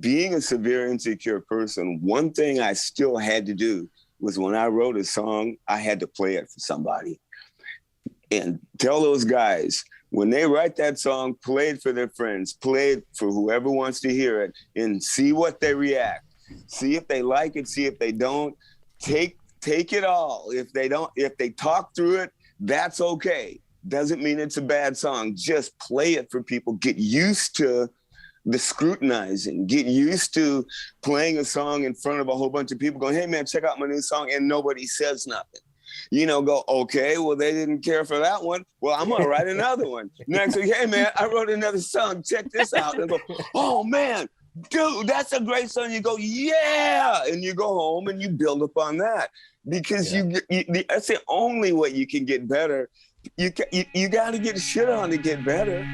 being a severe insecure person, one thing I still had to do was when I wrote a song, I had to play it for somebody and tell those guys, when they write that song, play it for their friends, play it for whoever wants to hear it, and see what they react. See if they like it, see if they don't. Take it all. If they talk through it, that's okay. Doesn't mean it's a bad song. Just play it for people. Get used to the scrutinizing. Get used to playing a song in front of a whole bunch of people going, hey man, check out my new song, and nobody says nothing. Go, okay, well, they didn't care for that one. Well, I'm going to write another one. Next week, hey, man, I wrote another song. Check this out. And go, oh, man, dude, that's a great song. You go, yeah. And you go home and you build upon that because that's the only way you can get better. You got to get shit on to get better.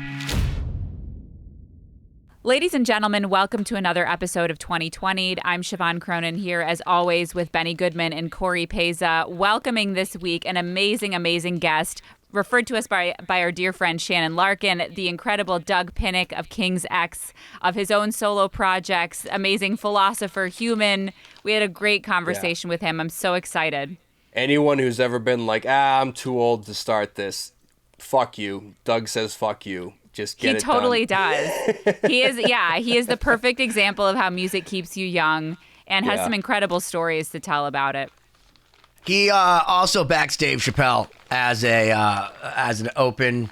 Ladies and gentlemen, welcome to another episode of 2020. I'm Siobhán Cronin here, as always, with Benny Goodman and Cory Peza, welcoming this week an amazing, amazing guest, referred to us by our dear friend Shannon Larkin, the incredible dUg Pinnick of King's X, of his own solo projects, amazing philosopher, human. We had a great conversation with him. I'm so excited. Anyone who's ever been like, I'm too old to start this, fuck you. dUg says fuck you. Just get it done. He totally does. He is the perfect example of how music keeps you young and has some incredible stories to tell about it. He also backs Dave Chappelle as an openly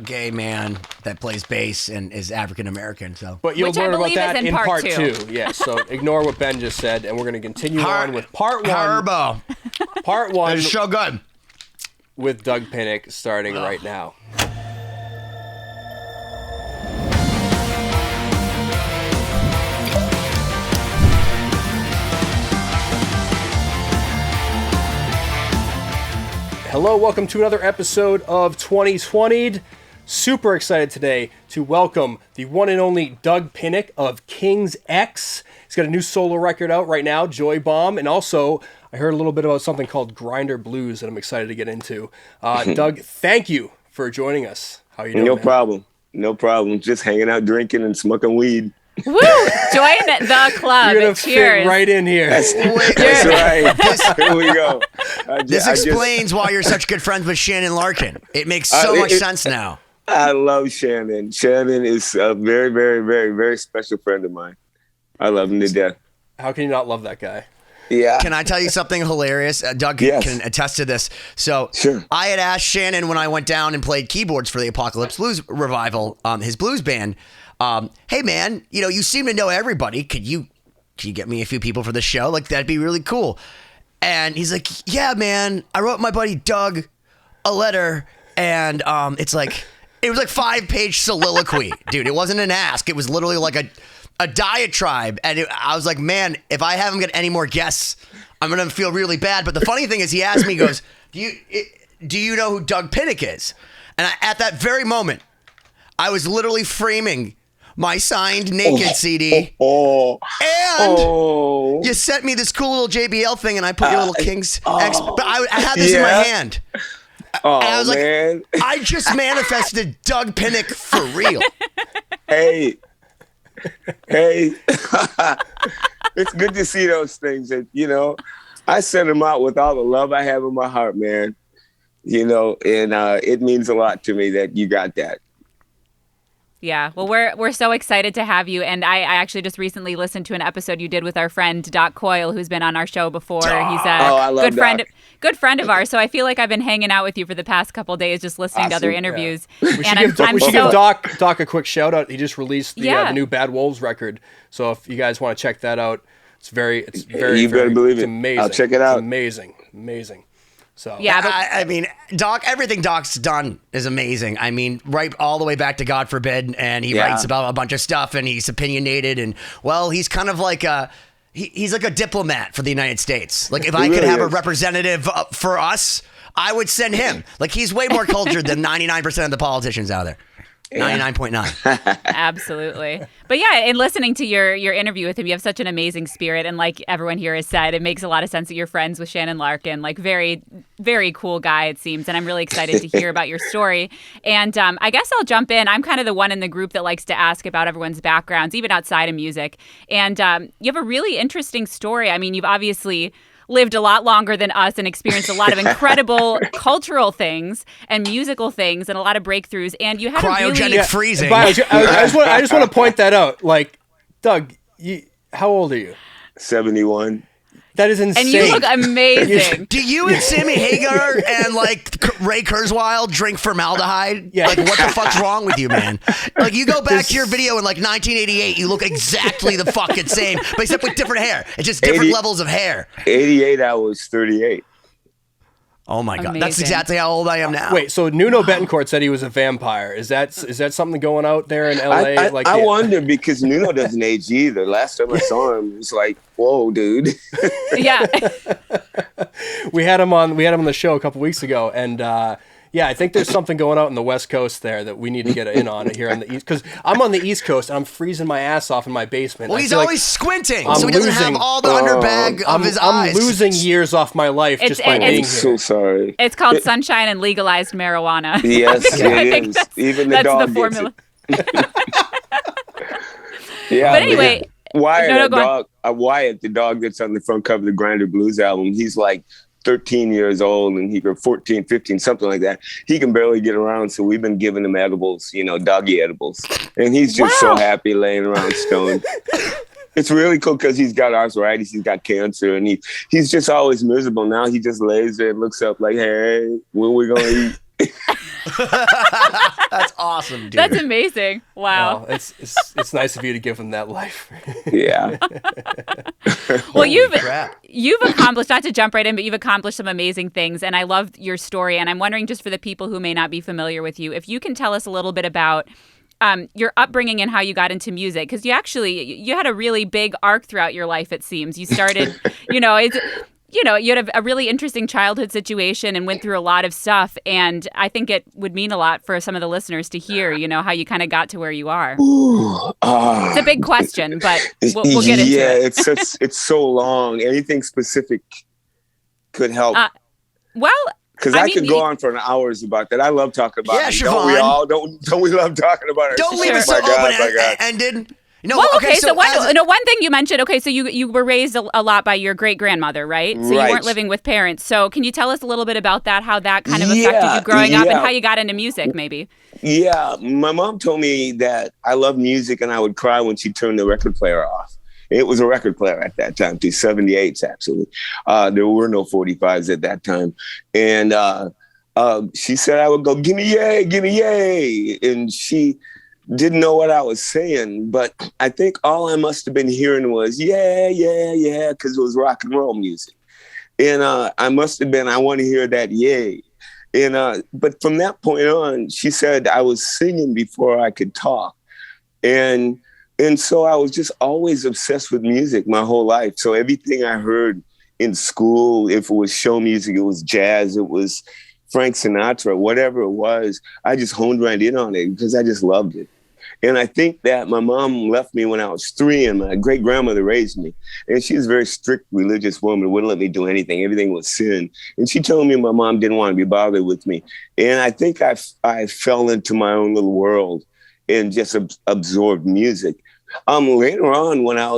gay man that plays bass and is African American. So, but you'll learn about that in part two. Yeah. So ignore what Ben just said, and we're going to continue on with part one. Herbo. Part one. It's so good. With dUg Pinnick starting right now. Hello, welcome to another episode of 2020'd. Super excited today to welcome the one and only dUg Pinnick of King's X. He's got a new solo record out right now, Joy Bomb, and also I heard a little bit about something called Grinder Blues that I'm excited to get into. dUg, thank you for joining us. How are you doing? No problem. Just hanging out, drinking, and smoking weed. Woo! Join the club. You're gonna Cheers. fit right in here. That's right. Here we go. This explains why you're such good friends with Shannon Larkin. It makes so much sense now. I love Shannon. Shannon is a very, very, very, very special friend of mine. I love him to death. How can you not love that guy? Yeah. Can I tell you something hilarious? dUg can attest to this. So sure. I had asked Shannon when I went down and played keyboards for the Apocalypse Blues revival, his blues band, hey man, you seem to know everybody. Can you get me a few people for the show? Like, that'd be really cool. And he's like, yeah, man, I wrote my buddy Dug a letter, and it was like 5-page soliloquy, dude. It wasn't an ask. It was literally like a diatribe. And I was like, man, if I haven't got any more guests, I'm going to feel really bad. But the funny thing is, he asked me, he goes, do you know who dUg Pinnick is? And at that very moment, I was literally framing my signed Naked CD. And you sent me this cool little JBL thing, and I put your little King's X. But I had this in my hand. And I was man. like, I just manifested dUg Pinnick for real. Hey. It's good to see those things. And, I send them out with all the love I have in my heart, man. And it means a lot to me that you got that. Yeah, well, we're so excited to have you, and I actually just recently listened to an episode you did with our friend Doc Coyle, who's been on our show before. He's a good friend of ours, so I feel like I've been hanging out with you for the past couple of days, just listening to other interviews. Yeah. We should give Doc a quick shout out. He just released the new Bad Wolves record, so if you guys want to check that out, it's very, you better believe it. Amazing. I'll check it out. It's amazing. So yeah, but I mean, Doc, everything Doc's done is amazing. I mean, right all the way back to God Forbid, and he writes about a bunch of stuff, and he's opinionated, and he's kind of like he's like a diplomat for the United States. Like, if I could have a representative for us, I would send him. Like, he's way more cultured than 99% of the politicians out there. 99.9. Absolutely. But yeah, in listening to your interview with him, you have such an amazing spirit. And like everyone here has said, it makes a lot of sense that you're friends with Shannon Larkin. Like very, very cool guy, it seems. And I'm really excited to hear about your story. And I guess I'll jump in. I'm kind of the one in the group that likes to ask about everyone's backgrounds, even outside of music. And you have a really interesting story. I mean, you've obviously lived a lot longer than us and experienced a lot of incredible cultural things and musical things and a lot of breakthroughs. And you had Cryogenic freezing. I just want to point that out. Like, Doug, how old are you? 71. That is insane. And you look amazing. Do you and Sammy Hagar and like Ray Kurzweil drink formaldehyde? Yeah. Like, what the fuck's wrong with you, man? Like, you go back to your video in like 1988, you look exactly the fucking same, but except with different hair. It's just different levels of hair. 88, I was 38. Oh my God. Amazing. That's exactly how old I am now. Wait, so Nuno Betancourt said he was a vampire. Is that something going out there in LA? I wonder because Nuno doesn't age either. Last time I saw him, it was like, whoa, dude. Yeah. we had him on the show a couple weeks ago, and yeah, I think there's something going out in the West Coast there that we need to get in on here on the East, because I'm on the East Coast and I'm freezing my ass off in my basement. Well, he's always squinting, so he doesn't have all the underbag of his eyes. I'm losing years off my life just by being here. I'm so sorry. It's called sunshine and legalized marijuana. Yes, it is. Even the dog the formula. Yeah. But anyway, Wyatt, the dog that's on the front cover of the Grinder Blues album, he's like 13 years old and or 14, 15, something like that. He can barely get around, so we've been giving him edibles, Doggy Edibles. And he's just so happy laying around stoned. It's really cool because he's got arthritis, he's got cancer, and he's just always miserable. Now he just lays there and looks up like, hey, when we going to eat? That's awesome, dude. That's amazing. Wow. Well, it's nice of you to give him that life. Yeah. Well, you've accomplished, not to jump right in, but you've accomplished some amazing things, and I love your story. And I'm wondering, just for the people who may not be familiar with you, if you can tell us a little bit about your upbringing and how you got into music, because you had a really big arc throughout your life. It seems you started, you had a really interesting childhood situation and went through a lot of stuff. And I think it would mean a lot for some of the listeners to hear, how you kind of got to where you are. It's a big question, but we'll get into it. Yeah, it's so long. Anything specific could help. Because I could go on for hours about that. I love talking about it. Siobhán. Don't we all? Don't we love talking about it? Don't leave it so open-ended. One thing you mentioned, so you were raised a lot by your great-grandmother, right? So you weren't living with parents. So can you tell us a little bit about that, how that kind of affected you growing up and how you got into music, maybe? Yeah, my mom told me that I love music and I would cry when she turned the record player off. It was a record player at that time, too, 78s, actually. There were no 45s at that time. And she said I would go, gimme yay. And she didn't know what I was saying, but I think all I must have been hearing was, yeah, because it was rock and roll music. And I must have been, I want to hear that yay. And but from that point on, she said I was singing before I could talk. And so I was just always obsessed with music my whole life. So everything I heard in school, if it was show music, it was jazz, it was Frank Sinatra, whatever it was, I just honed right in on it because I just loved it. And I think that my mom left me when I was 3 and my great grandmother raised me. And she was a very strict religious woman, wouldn't let me do anything. Everything was sin. And she told me my mom didn't want to be bothered with me. And I think I fell into my own little world and just absorbed music. Later on, when I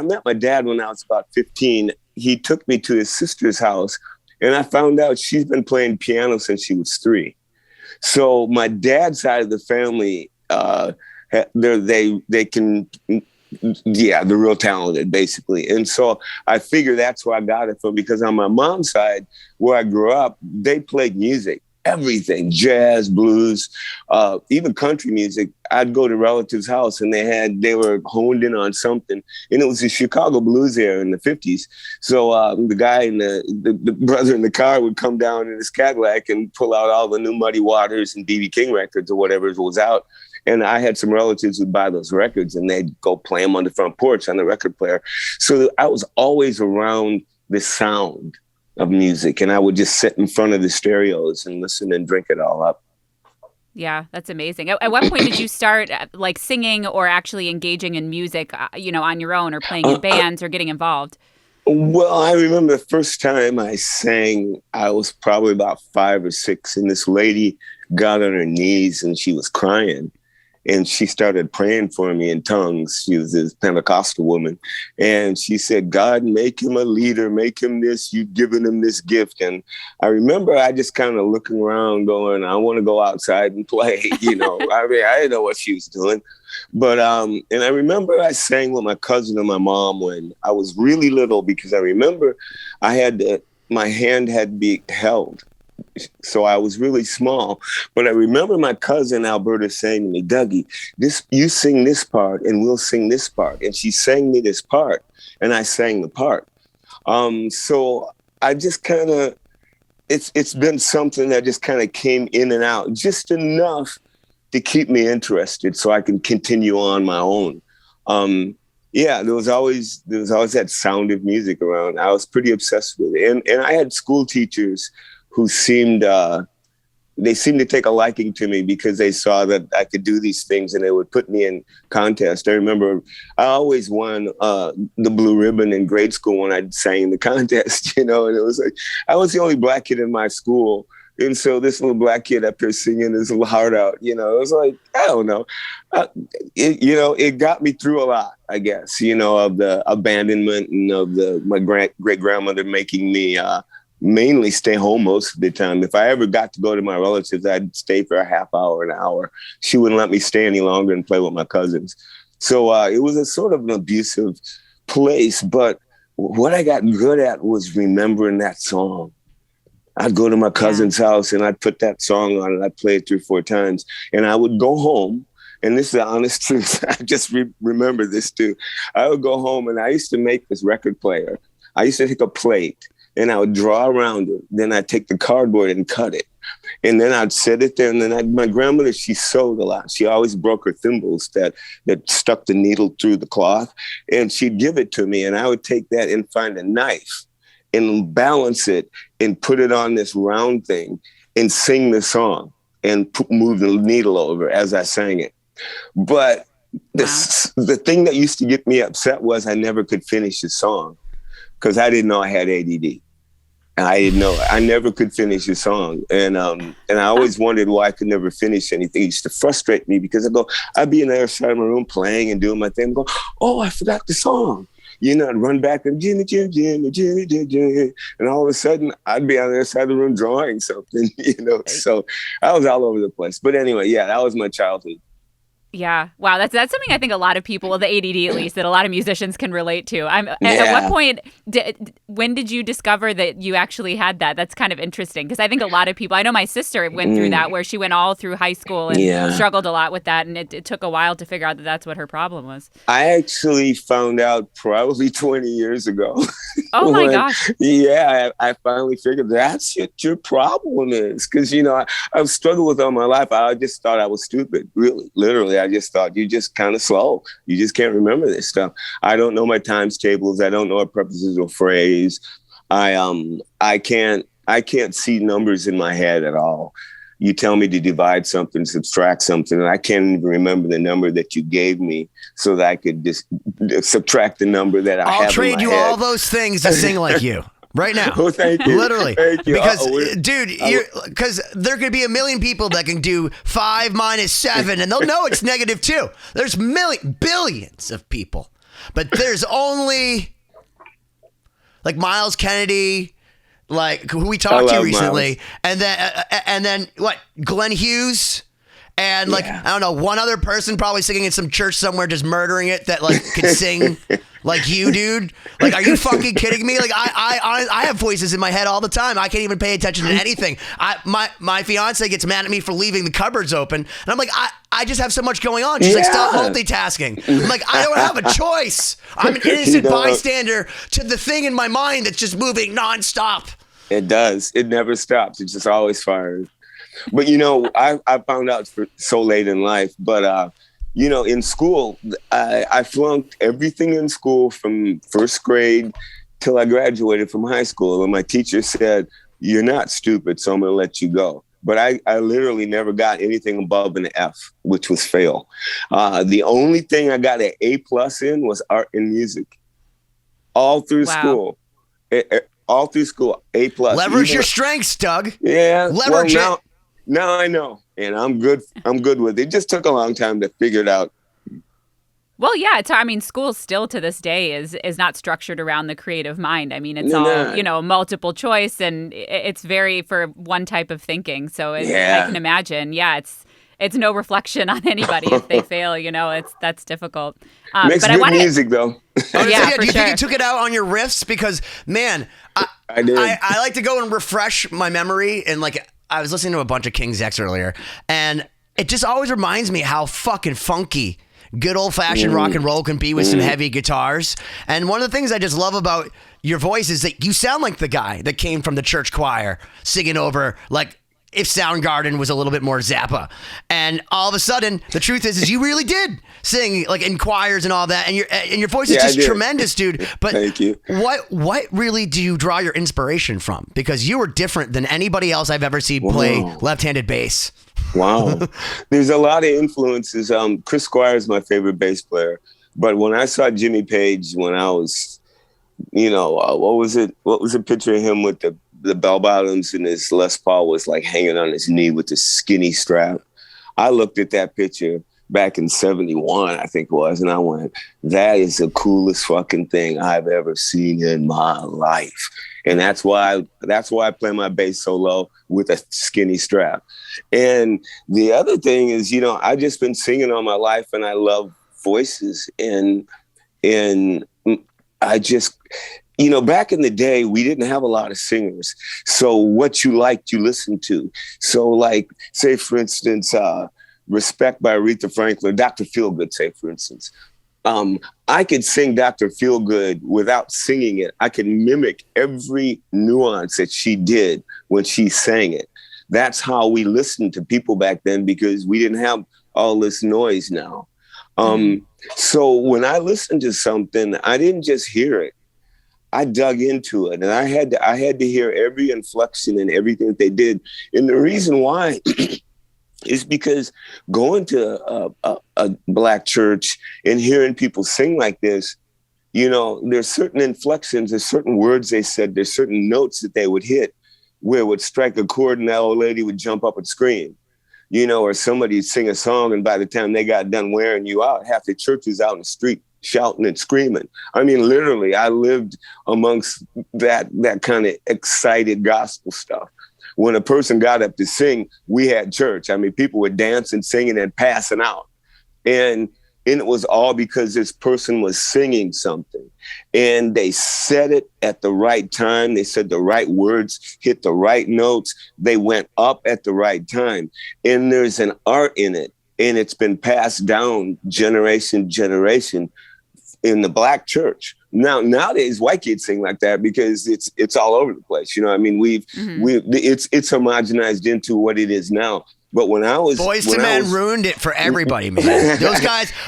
met my dad when I was about 15, he took me to his sister's house. And I found out she's been playing piano since she was 3. So my dad's side of the family, they're real talented, basically. And so I figure that's where I got it from, because on my mom's side, where I grew up, they played music, everything, jazz, blues, even country music. I'd go to relatives' house and they were honed in on something. And it was the Chicago blues era in the 50s. So the guy in the brother in the car would come down in his Cadillac and pull out all the new Muddy Waters and B.B. King records or whatever was out. And I had some relatives who'd buy those records and they'd go play them on the front porch on the record player. So I was always around the sound of music, and I would just sit in front of the stereos and listen and drink it all up. Yeah, that's amazing. At what point did you start like singing or actually engaging in music, on your own or playing in bands or getting involved? Well, I remember the first time I sang, I was probably about 5 or 6, and this lady got on her knees and she was crying. And she started praying for me in tongues. She was this Pentecostal woman. And she said, God, make him a leader, make him this, you've given him this gift. And I remember I just kind of looking around going, I want to go outside and play, I mean, I didn't know what she was doing. But, and I remember I sang with my cousin and my mom when I was really little, because I remember my hand had to be held. So I was really small, but I remember my cousin Alberta saying to me, Dougie, you sing this part and we'll sing this part. And she sang me this part and I sang the part. So I just kind of, it's been something that just kind of came in and out just enough to keep me interested so I can continue on my own. Yeah, there was always that sound of music around. I was pretty obsessed with it. And I had school teachers who seemed to take a liking to me because they saw that I could do these things and they would put me in contests. I remember I always won the blue ribbon in grade school when I sang in the contest, and it was like, I was the only black kid in my school. And so this little black kid up here singing his little heart out, it was like, I don't know. It got me through a lot, I guess, of the abandonment and of my great-grandmother making me mainly stay home most of the time. If I ever got to go to my relatives, I'd stay for a half hour, an hour. She wouldn't let me stay any longer and play with my cousins. So it was a sort of an abusive place. But what I got good at was remembering that song. I'd go to my cousin's house and I'd put that song on and I'd play it 3 or 4 times. And I would go home. And this is the honest truth. I just remember this too. I would go home and I used to make this record player. I used to take a plate and I would draw around it. Then I'd take the cardboard and cut it. And then I'd set it there. And then my grandmother, she sewed a lot. She always broke her thimbles that stuck the needle through the cloth. And she'd give it to me. And I would take that and find a knife and balance it and put it on this round thing and sing the song and move the needle over as I sang it. But the thing that used to get me upset was I never could finish the song, because I didn't know I had ADD. And I didn't know. I never could finish a song. And I always wondered why I could never finish anything. It used to frustrate me because I'd be in the other side of my room playing and doing my thing and go, oh, I forgot the song. I'd run back and Jimmy, Jimmy, Jimmy, Jimmy, Jimmy, Jimmy. And all of a sudden I'd be on the other side of the room drawing something, So I was all over the place. But anyway, yeah, that was my childhood. Yeah. Wow. That's something I think a lot of people, well, the ADD at least, that a lot of musicians can relate to. At what point, when did you discover that you actually had that? That's kind of interesting, because I think a lot of people, I know my sister went through that, where she went all through high school and struggled a lot with that. And it took a while to figure out that that's what her problem was. I actually found out probably 20 years ago. Oh my gosh. Yeah. I finally figured that's what your problem is. Because, I've struggled with it all my life. I just thought I was stupid, really, literally. I just thought you're just kind of slow. You just can't remember this stuff. I don't know my times tables. I don't know a prepositional phrase. I can't see numbers in my head at all. You tell me to divide something, subtract something, and I can't even remember the number that you gave me so that I could just subtract the number that I have in my head. I'll trade you all those things to sing like you. Right now. Oh, thank you. Literally. Thank you. Because, dude, because there could be a million people that can do 5 minus 7 and they'll know it's -2. There's billions of people. But there's only like Miles Kennedy, like who we talked to recently. Miles. And then what? Glenn Hughes. And like, I don't know, one other person probably singing in some church somewhere just murdering it that like could sing like you, dude. Like, are you fucking kidding me? Like, I have voices in my head all the time. I can't even pay attention to anything. My fiance gets mad at me for leaving the cupboards open. And I'm like, I just have so much going on. She's like, stop multitasking. I'm like, I don't have a choice. I'm an innocent bystander to the thing in my mind that's just moving nonstop. It does. It never stops. It's just always firing. But, I found out so late in life. But, in school, I flunked everything in school from first grade till I graduated from high school. And my teacher said, you're not stupid, so I'm going to let you go. but I literally never got anything above an F, which was fail. The only thing I got an A+ in was art and music. All through school. All through school, A+. Leverage your strengths, Doug. Yeah. Leverage it. Now I know, and I'm good with it. It just took a long time to figure it out. Well, yeah, school still to this day is not structured around the creative mind. I mean, it's all, multiple choice, and it's very for one type of thinking. So I can imagine, it's no reflection on anybody if they fail, that's difficult. Makes good music, though. Do you think you took it out on your riffs? Because, man, I did. I like to go and refresh my memory, and I was listening to a bunch of King's X earlier, and it just always reminds me how fucking funky good old-fashioned rock and roll can be with some heavy guitars. And one of the things I just love about your voice is that you sound like the guy that came from the church choir singing over, if Soundgarden was a little bit more Zappa. And all of a sudden, the truth is you really did sing in choirs and all that. And your voice is just tremendous, dude. But thank you. What really do you draw your inspiration from? Because you are different than anybody else I've ever seen play left-handed bass. Wow. There's a lot of influences. Chris Squire is my favorite bass player. But when I saw Jimmy Page when I was, what was it? What was a picture of him with the bell bottoms and his Les Paul was hanging on his knee with the skinny strap? I looked at that picture back in 71, I think it was, and I went, that is the coolest fucking thing I've ever seen in my life. And that's why I play my bass so low with a skinny strap. And the other thing is, I've just been singing all my life, and I love voices. And I just, back in the day, we didn't have a lot of singers. So what you liked, you listened to. So say, for instance, Respect by Aretha Franklin, Dr. Feelgood, say, for instance. I could sing Dr. Feelgood without singing it. I could mimic every nuance that she did when she sang it. That's how we listened to people back then, because we didn't have all this noise now. So when I listened to something, I didn't just hear it. I dug into it, and I had to hear every inflection and everything that they did. And the reason why is because going to a Black church and hearing people sing like this, there's certain inflections, there's certain words they said, there's certain notes that they would hit where it would strike a chord and that old lady would jump up and scream, or somebody'd sing a song, and by the time they got done wearing you out, half the church was out in the street shouting and screaming. I mean, literally, I lived amongst that kind of excited gospel stuff. When a person got up to sing, we had church. I mean, people were dancing, singing, and passing out. And it was all because this person was singing something. And they said it at the right time. They said the right words, hit the right notes. They went up at the right time. And there's an art in it. And it's been passed down generation in the Black church. Nowadays, white kids sing like that because it's all over the place. I mean, it's homogenized into what it is now. But when I was Boys to Men ruined it for everybody, man.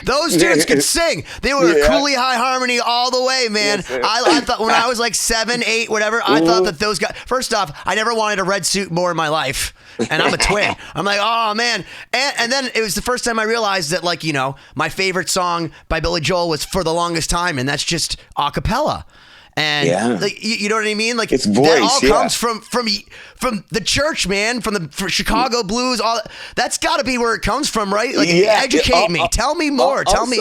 Those dudes could sing. They were Cooley High Harmony all the way, man. Yes, I thought when I was 7, 8, whatever, I thought that those guys. First off, I never wanted a red suit more in my life, and I'm a twin. I'm like, oh man, and then it was the first time I realized that my favorite song by Billy Joel was For the Longest Time, and that's just a cappella. And you know what I mean? It's voice, that all comes from the church, man, from the Chicago blues. All that's got to be where it comes from, right? Educate me, tell me more, tell me,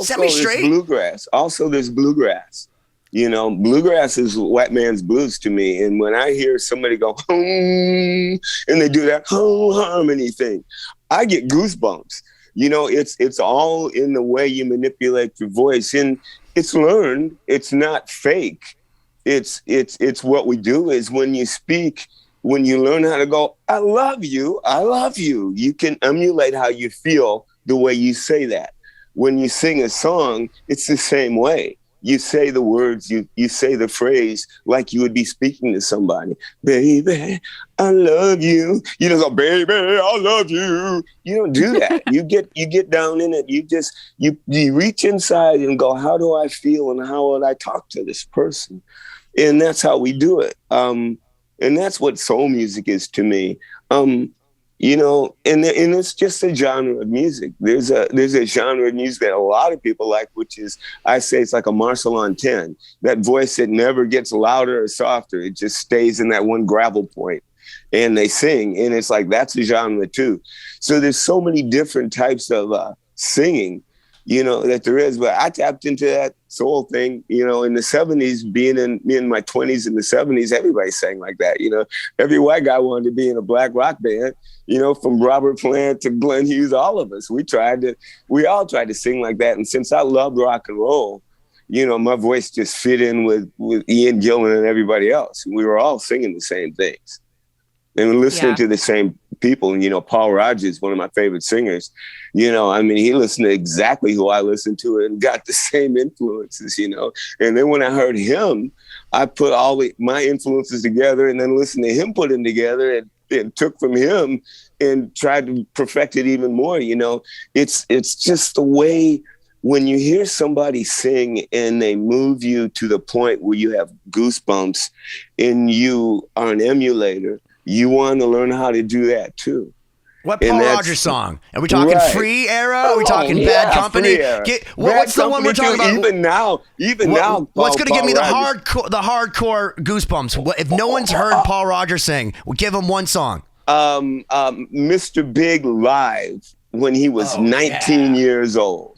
set me straight. Bluegrass. Also, there's bluegrass. Bluegrass is white man's blues to me. And when I hear somebody go home and they do that home harmony thing, I get goosebumps. It's all in the way you manipulate your voice. And it's learned. It's not fake. It's what we do is when you speak, when you learn how to go, I love you. You can emulate how you feel the way you say that. When you sing a song, it's the same way. You say the words, you say the phrase like you would be speaking to somebody. Baby, I love you. You don't go, baby, I love you. You don't do that. You get down in it. You reach inside and go, how do I feel and how would I talk to this person? And that's how we do it. And that's what soul music is to me. You know, and it's just a genre of music. There's a genre of music that a lot of people like, which is, I say it's like a Marshall on 10. That voice that never gets louder or softer. It just stays in that one gravel point. And they sing, and it's like, that's a genre too. So there's so many different types of singing, you know, that there is. But I tapped into that soul thing, you know, in the 70s, being in my 20s in the 70s, everybody sang like that, you know. Every white guy wanted to be in a black rock band, you know, from Robert Plant to Glenn Hughes, all of us. We all tried to sing like that. And since I loved rock and roll, you know, my voice just fit in with Ian Gillan and everybody else. We were all singing the same things and listening to the same people. And, you know, Paul Rodgers, one of my favorite singers, you know, I mean, he listened to exactly who I listened to and got the same influences, you know. And then when I heard him, I put all my influences together and then listened to him put them together and took from him and tried to perfect it even more, you know. It's just the way when you hear somebody sing and they move you to the point where you have goosebumps and you are an emulator, you want to learn how to do that too. What Paul Rodgers song? Are we talking Free Era? Are we talking Bad Company? What's the one we're talking about? Even now. What's going to give me the hardcore goosebumps? If no one's heard Paul Rodgers sing, we'll give him one song. Mr. Big live when he was 19 years old.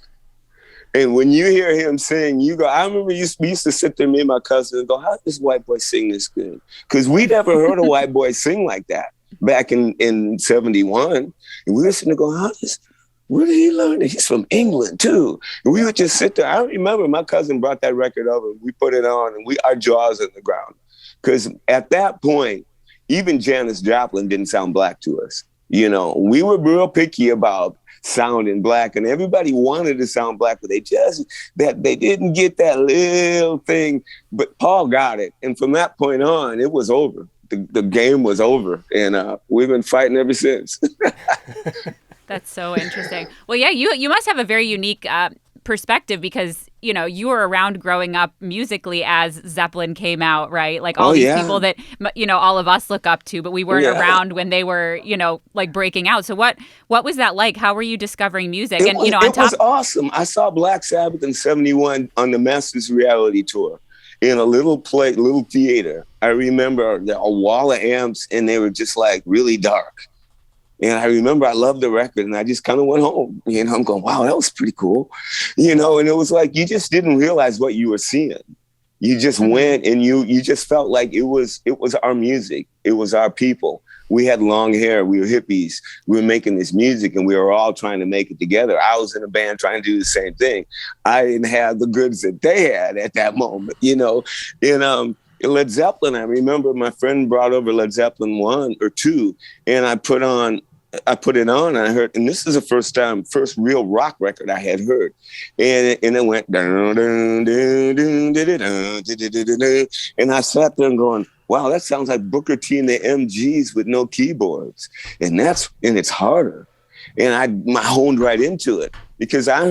And when you hear him sing, you go, I remember we used to sit there, me and my cousin, and go, how does this white boy sing this good? Because we never heard a white boy sing like that back in 71. And we were sitting there going, where did he learn it? He's from England too. And we would just sit there. I remember my cousin brought that record over, we put it on, and our jaws in the ground. Because at that point, even Janis Joplin didn't sound black to us. You know, we were real picky about sounding black, and everybody wanted to sound black, but they didn't get that little thing. But Paul got it, and from that point on, it was over. The game was over, and we've been fighting ever since. That's so interesting. Well, yeah, you must have a very unique perspective because, you know, you were around growing up musically as Zeppelin came out, right? Like all these people that, you know, all of us look up to, but we weren't around when they were, you know, like breaking out. So what was that like? How were you discovering music? It was awesome. I saw Black Sabbath in 71 on the Masters Reality Tour in a little theater. I remember a wall of amps, and they were just like really dark. And I remember I loved the record, and I just kind of went home. You know, I'm going, wow, that was pretty cool. You know, and it was like, you just didn't realize what you were seeing. You just went, and you just felt like it was our music. It was our people. We had long hair. We were hippies. We were making this music, and we were all trying to make it together. I was in a band trying to do the same thing. I didn't have the goods that they had at that moment, you know. And Led Zeppelin, I remember my friend brought over Led Zeppelin 1 or 2, and I put it on, and I heard, and this is the first real rock record I had heard. And it went, dun, dun, dun, dun, dun, dun, dun, dun, and I sat there and going, wow, that sounds like Booker T and the MGs with no keyboards. And it's harder. And I honed right into it because I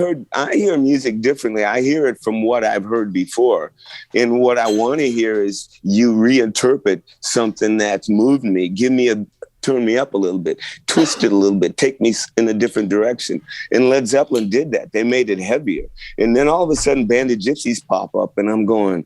hear music differently. I hear it from what I've heard before. And what I want to hear is you reinterpret something that's moved me. Turn me up a little bit, twist it a little bit, take me in a different direction. And Led Zeppelin did that. They made it heavier. And then all of a sudden, Band of Gypsies pop up, and I'm going,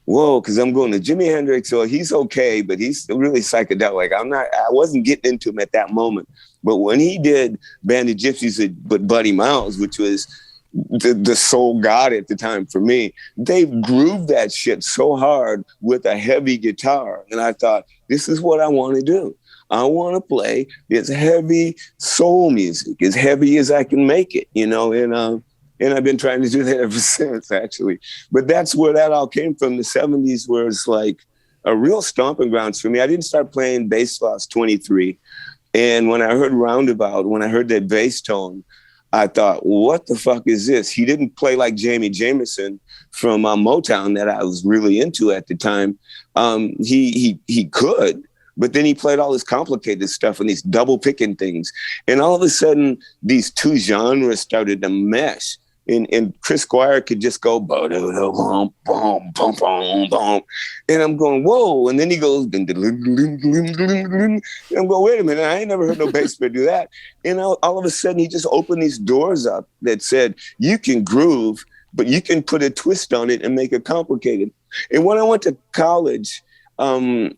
whoa, because I'm going to Jimmy Hendrix, so he's okay, but he's really psychedelic. I wasn't getting into him at that moment. But when he did Band of Gypsies with Buddy Miles, which was the soul god at the time for me, they grooved that shit so hard with a heavy guitar. And I thought, this is what I want to do. I want to play this heavy soul music, as heavy as I can make it, you know, and I've been trying to do that ever since, actually. But that's where that all came from. The 70s was like a real stomping grounds for me. I didn't start playing bass till I was 23. And when I heard Roundabout, when I heard that bass tone, I thought, what the fuck is this? He didn't play like Jamie Jamerson from Motown that I was really into at the time. He could. But then he played all this complicated stuff and these double picking things. And all of a sudden, these two genres started to mesh. And Chris Squire could just go boom, boom, boom, boom, boom. And I'm going, whoa. And then he goes, and I'm going, wait a minute, I ain't never heard no bass player do that. And all of a sudden he just opened these doors up that said, you can groove, but you can put a twist on it and make it complicated. And when I went to college, I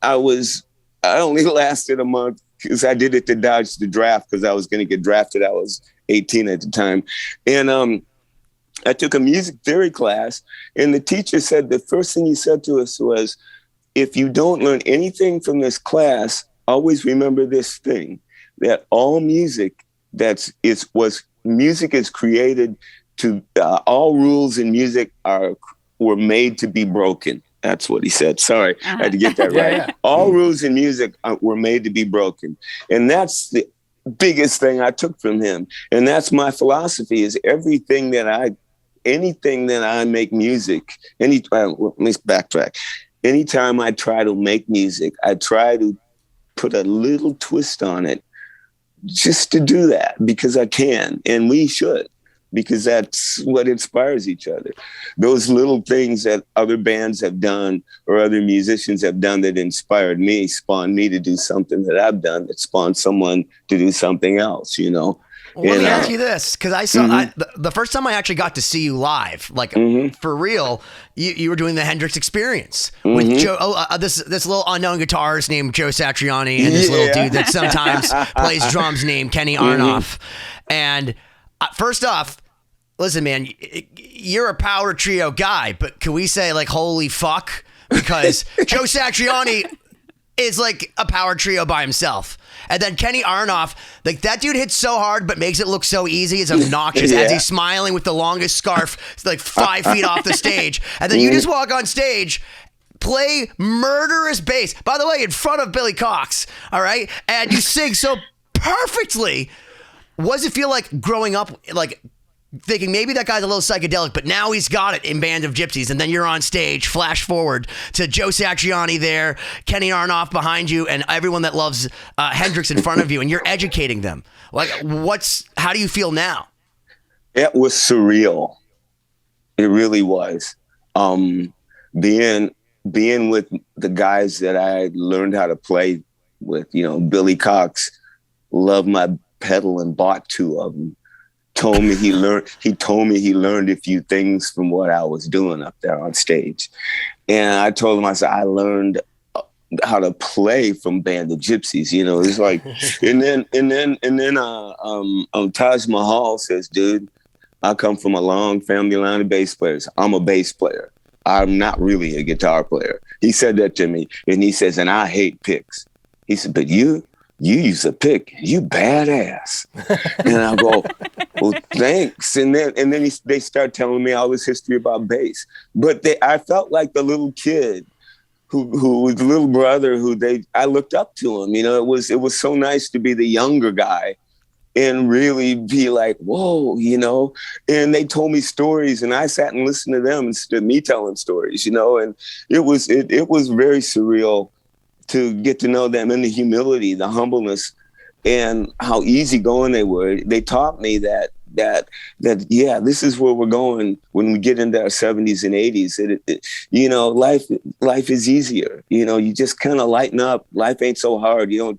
only lasted a month because I did it to dodge the draft because I was going to get drafted. I was 18 at the time. And I took a music theory class, and the teacher said the first thing he said to us was, if you don't learn anything from this class, always remember this thing, that all music music is created to, all rules in music were made to be broken. That's what he said. Sorry, I had to get that right. Yeah. All rules in music were made to be broken. And that's the biggest thing I took from him. And that's my philosophy, is anything that I make music, let me backtrack. Anytime I try to make music, I try to put a little twist on it just to do that because I can, and we should, because that's what inspires each other. Those little things that other bands have done or other musicians have done that inspired me, spawned me to do something that I've done that spawned someone to do something else, you know? Well, let me ask you this, because I saw the first time I actually got to see you live, like for real, you were doing the Hendrix Experience with Joe. This little unknown guitarist named Joe Satriani, and this little dude that sometimes plays drums named Kenny Arnoff. And first off, listen, man, you're a power trio guy, but can we say like holy fuck? Because Joe Satriani is like a power trio by himself. And then Kenny Arnoff, like that dude hits so hard, but makes it look so easy. It's obnoxious as he's smiling with the longest scarf, like 5 feet off the stage. And then you just walk on stage, play murderous bass, by the way, in front of Billy Cox. All right. And you sing so perfectly. What does it feel like growing up, like thinking maybe that guy's a little psychedelic, but now he's got it in Band of Gypsies, and then you're on stage, flash forward to Joe Satriani there, Kenny Arnoff behind you, and everyone that loves Hendrix in front of you, and you're educating them. Like, how do you feel now? It was surreal. It really was. Being with the guys that I learned how to play with, you know, Billy Cox loved my pedal and bought 2 of them. He told me he learned a few things from what I was doing up there on stage. And I told him, I said, I learned how to play from Band of Gypsies, you know. It's like, and then Taj Mahal says, dude, I come from a long family line of bass players. I'm a bass player. I'm not really a guitar player. He said that to me, and he says, and I hate picks. He said, but you use a pick, you badass. And I go, well, thanks. And then they start telling me all this history about bass. But I felt like the little kid who was the little brother I looked up to him. You know, it was so nice to be the younger guy and really be like, whoa, you know. And they told me stories, and I sat and listened to them instead of me telling stories, you know. And it was very surreal to get to know them, and the humility, the humbleness, and how easygoing they were. They taught me that yeah, this is where we're going when we get into our 70s and 80s. You know, life is easier. You know, you just kind of lighten up. Life ain't so hard. You know,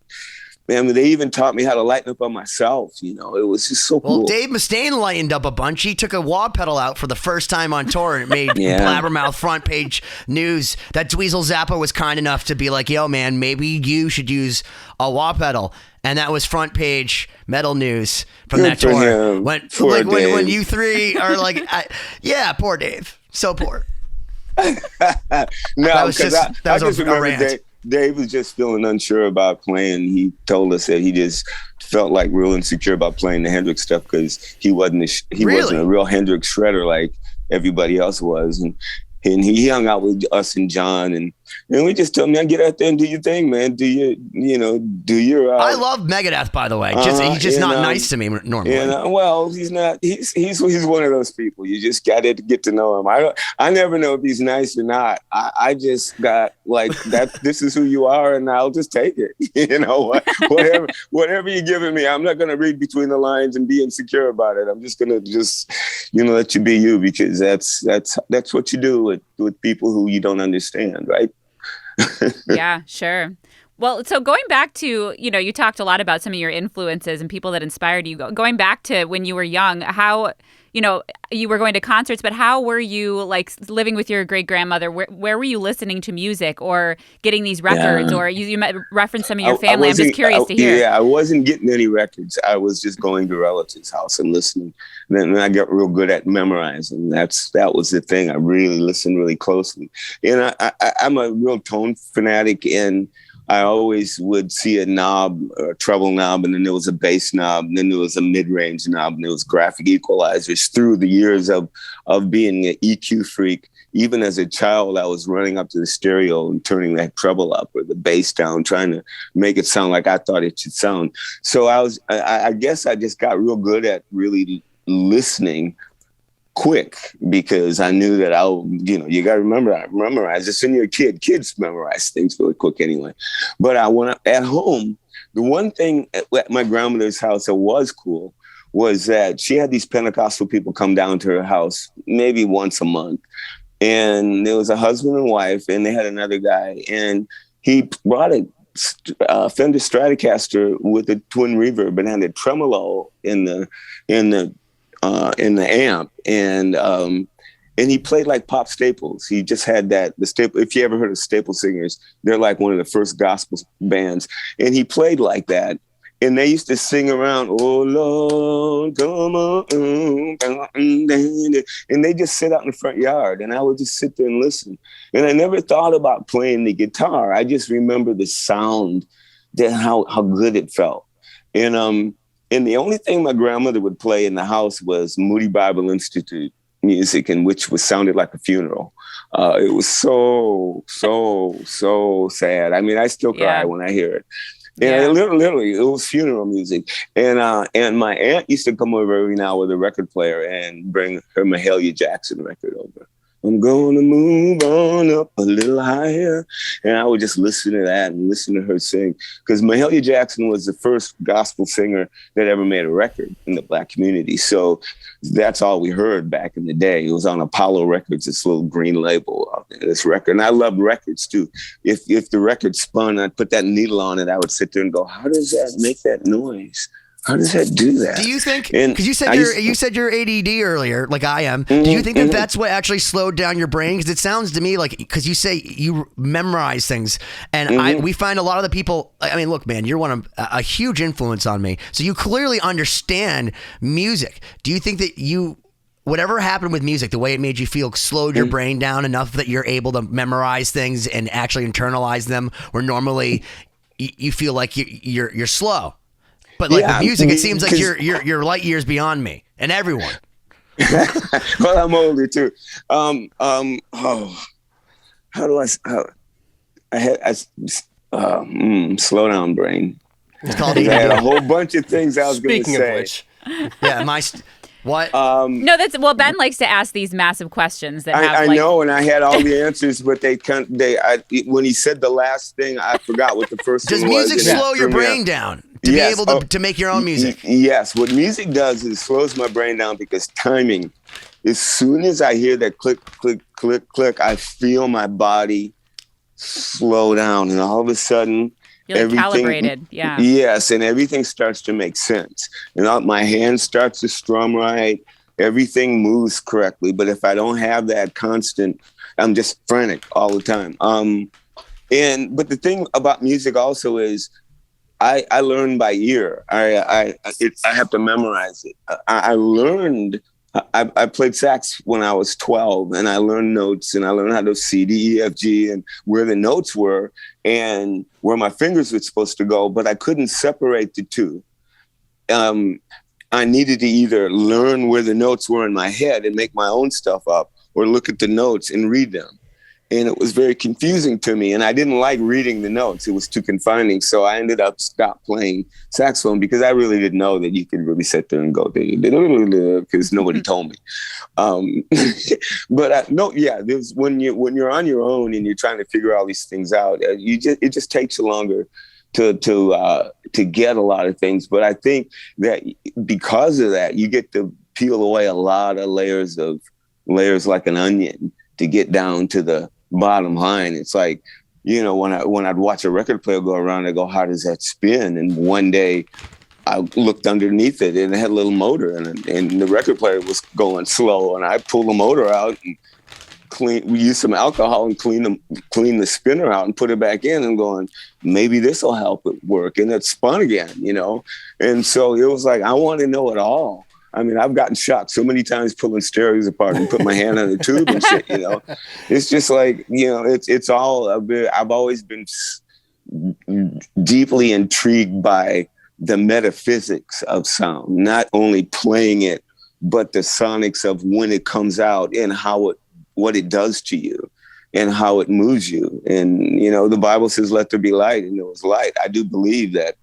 man, they even taught me how to lighten up on myself. You know, it was just so cool. Well, Dave Mustaine lightened up a bunch. He took a wah pedal out for the first time on tour, and it made Blabbermouth front page news. That Dweezil Zappa was kind enough to be like, yo, man, maybe you should use a wah pedal. And that was front page metal news from that tour. When you three are like, yeah, poor Dave. So poor. No, because I just remember Dave was just feeling unsure about playing. He told us that he just felt like real insecure about playing the Hendrix stuff because he wasn't a real Hendrix shredder like everybody else was. And he hung out with us and John, and And we just tell man, get out there and do your thing, man. Do your. I love Megadeth, by the way. He's just not nice to me normally. Well, he's not. He's one of those people. You just got to get to know him. I never know if he's nice or not. I just got like that. This is who you are, and I'll just take it. Whatever you're giving me, I'm not gonna read between the lines and be insecure about it. I'm just gonna let you be you, because that's what you do with people who you don't understand, right? Yeah, sure. Well, so going back to, you talked a lot about some of your influences and people that inspired you. Going back to when you were young, how, you were going to concerts, but how were you like living with your great grandmother? Where were you listening to music or getting these records? Or you referenced some of your family. I'm just curious to hear. Yeah, I wasn't getting any records. I was just going to relatives' house and listening. And then I got real good at memorizing. That was the thing. I really listened really closely. And I'm a real tone fanatic, and I always would see a knob, a treble knob, and then there was a bass knob, and then there was a mid-range knob, and there was graphic equalizers. Through the years of being an EQ freak, even as a child, I was running up to the stereo and turning that treble up or the bass down, trying to make it sound like I thought it should sound. So I guess I just got real good at really listening quick, because I knew that you got to memorize this. When you're a kid, kids memorize things really quick anyway. But I went at home. The one thing at my grandmother's house that was cool was that she had these Pentecostal people come down to her house maybe once a month. And there was a husband and wife, and they had another guy, and he brought a Fender Stratocaster with a twin reverb and had a tremolo in the amp, and he played like pop staples. He just had the staple. If you ever heard of Staple Singers, they're like one of the first gospel bands, and he played like that. And they used to sing around, "Oh Lord, come on," and they just sit out in the front yard, and I would just sit there and listen. And I never thought about playing the guitar. I just remember the sound, how good it felt, and the only thing my grandmother would play in the house was Moody Bible Institute music, and which sounded like a funeral. It was so sad. I mean, I still cry when I hear it. And literally, it was funeral music. And my aunt used to come over every now with a record player and bring her Mahalia Jackson record over. I'm gonna move on up a little higher. And I would just listen to that and listen to her sing. Because Mahalia Jackson was the first gospel singer that ever made a record in the Black community. So that's all we heard back in the day. It was on Apollo Records, this little green label, this record. And I loved records too. If the record spun, I'd put that needle on it. I would sit there and go, how does that make that noise? How does that do that? Do you think, because you said you're ADD earlier, like I am, do you think that that's what actually slowed down your brain? Because it sounds to me like, because you say you memorize things, and we find a lot of the people, I mean, look, man, you're a huge influence on me, so you clearly understand music. Do you think that whatever happened with music, the way it made you feel, slowed your brain down enough that you're able to memorize things and actually internalize them, where normally you feel like you're slow? But like with music, it seems like you're light years beyond me and everyone. Well, I'm older too. How do slow down brain. It's called. I had a whole bunch of things I was going to say. Speaking of which, yeah, what? No, Ben likes to ask these massive questions that I know, and I had all the answers, but when he said the last thing, I forgot what the first one was. Does music slow your brain down to be able to make your own music? Yes, what music does is it slows my brain down because timing. As soon as I hear that click, click, click, click, I feel my body slow down, and all of a sudden, you're like calibrated, yeah. Yes, and everything starts to make sense. And my hand starts to strum right. Everything moves correctly. But if I don't have that constant, I'm just frantic all the time. But the thing about music also is I learn by ear. I have to memorize it. I learned. I played sax when I was 12, and I learned notes, and I learned how to C, D, E, F, G, and where the notes were and where my fingers were supposed to go, but I couldn't separate the two. I needed to either learn where the notes were in my head and make my own stuff up, or look at the notes and read them. And it was very confusing to me. And I didn't like reading the notes. It was too confining. So I ended up stopped playing saxophone because I really didn't know that you could really sit there and go, because nobody told me. But no, yeah, there's when you're on your own and you're trying to figure all these things out, it just takes you longer to get a lot of things. But I think that because of that, you get to peel away a lot of layers like an onion to get down to the bottom line. It's like, when I'd watch a record player go around, I go, how does that spin? And one day I looked underneath it and it had a little motor and the record player was going slow. And I pulled the motor out and we used some alcohol and clean the spinner out and put it back in and going, maybe this will help it work. And it spun again, And so it was like, I want to know it all. I mean, I've gotten shocked so many times pulling stereos apart and put my hand on the tube and shit, It's just like, it's all a bit, I've always been deeply intrigued by the metaphysics of sound, not only playing it, but the sonics of when it comes out and what it does to you and how it moves you. And, the Bible says, let there be light, and there was light. I do believe that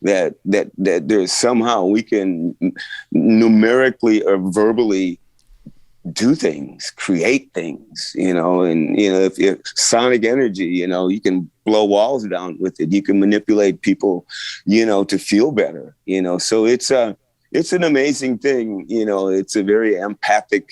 there's somehow we can numerically or verbally do things, create things, and, if sonic energy, you can blow walls down with it. You can manipulate people, to feel better, so it's an amazing thing. It's a very empathic,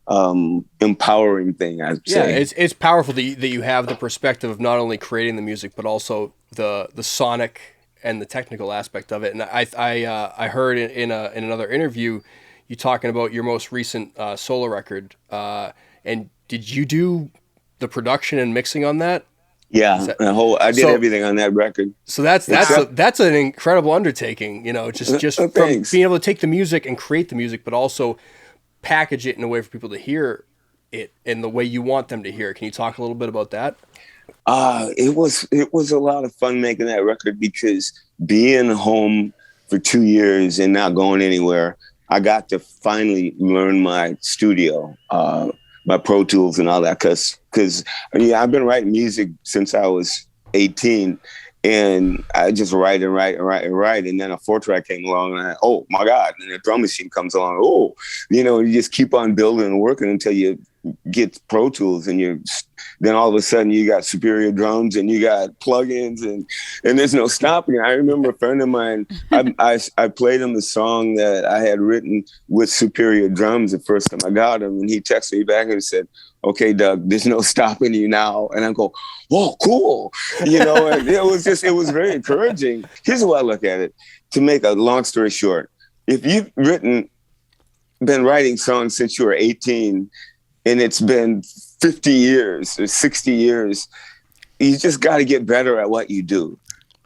empowering thing, I'd say. Yeah, it's powerful that you have the perspective of not only creating the music, but also the sonic and the technical aspect of it. And I heard in another interview you talking about your most recent solo record. And did you do the production and mixing on that? Yeah, I did everything on that record. So that's an incredible undertaking, just from being able to take the music and create the music, but also package it in a way for people to hear it in the way you want them to hear it. Can you talk a little bit about that? It was a lot of fun making that record because being home for 2 years and not going anywhere, I got to finally learn my studio, my Pro Tools and all that. Cause I've been writing music since I was 18, and I just write. And then a 4-track came along and oh my God. And the drum machine comes along. Oh, you just keep on building and working until you get Pro Tools, and then all of a sudden you got Superior drums and you got plugins and there's no stopping. I remember a friend of mine, I played him the song that I had written with Superior drums the first time I got him, and he texted me back and said, okay, Doug, there's no stopping you now. And I go, whoa, cool. And it was very encouraging. Here's the way I look at it. To make a long story short, if you've been writing songs since you were 18 and it's been 50 years or 60 years, you just got to get better at what you do.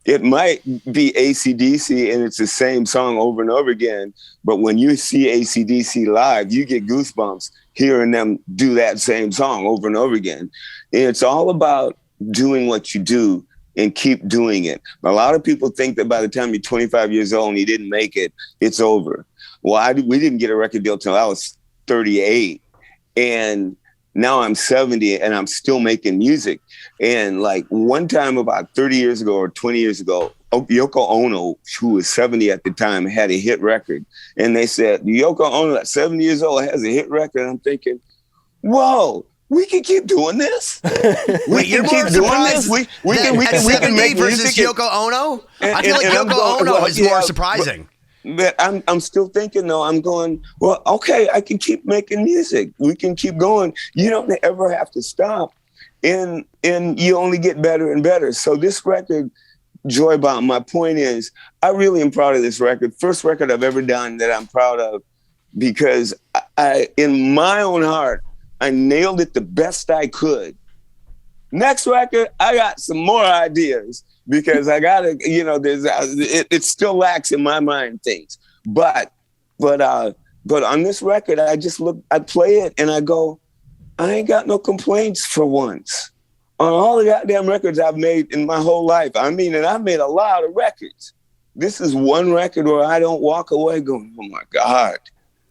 It might be AC/DC and it's the same song over and over again, but when you see AC/DC live, you get goosebumps hearing them do that same song over and over again. And it's all about doing what you do and keep doing it. A lot of people think that by the time you're 25 years old and you didn't make it, it's over. Well, we didn't get a record deal till I was 38. And now I'm 70 and I'm still making music. And like one time about 30 years ago or 20 years ago, Yoko Ono, who was 70 at the time, had a hit record. And they said, Yoko Ono at 70 years old has a hit record. And I'm thinking, whoa, we can keep doing this. Wait, you're more surprised we can make versus Yoko Ono? I feel like Yoko Ono is more surprising. But I'm still thinking though, I'm going, well, okay, I can keep making music. We can keep going. You don't ever have to stop. And you only get better and better. So this record, Joy Bomb, my point is, I really am proud of this record. First record I've ever done that I'm proud of, because I in my own heart, I nailed it the best I could. Next record, I got some more ideas, because I gotta, it still lacks in my mind things. But on this record, I play it and I go, I ain't got no complaints for once. On all the goddamn records I've made in my whole life. I mean, and I've made a lot of records. This is one record where I don't walk away going, oh my God.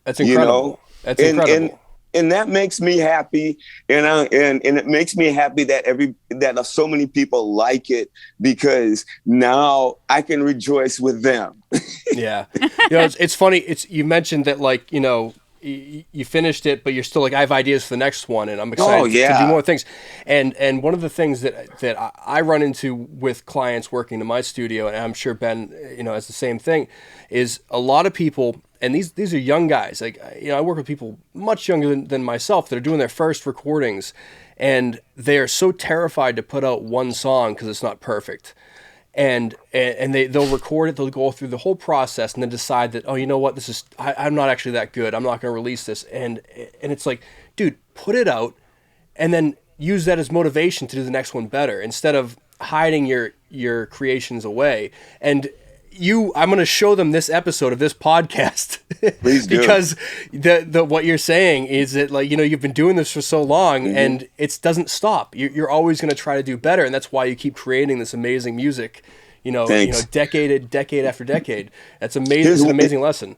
That's incredible. That's incredible. And that makes me happy, and it makes me happy that so many people like it, because now I can rejoice with them. Yeah, it's funny. You mentioned that, like, you finished it, but you're still like, I have ideas for the next one, and I'm excited to do more things. And one of the things that I run into with clients working in my studio, and I'm sure Ben, has the same thing, is a lot of people. And these are young guys. Like, I work with people much younger than myself that are doing their first recordings, and they are so terrified to put out one song because it's not perfect. And they'll record it, they'll go through the whole process, and then decide that, oh, you know what, I'm not actually that good, I'm not going to release this. And it's like, dude, put it out, and then use that as motivation to do the next one better, instead of hiding your creations away. And I'm going to show them this episode of this podcast. Please do. Because the what you're saying is that, like, you've been doing this for so long, and it doesn't stop. You're always going to try to do better, and that's why you keep creating this amazing music. Decade after decade. That's amazing. It's an amazing lesson.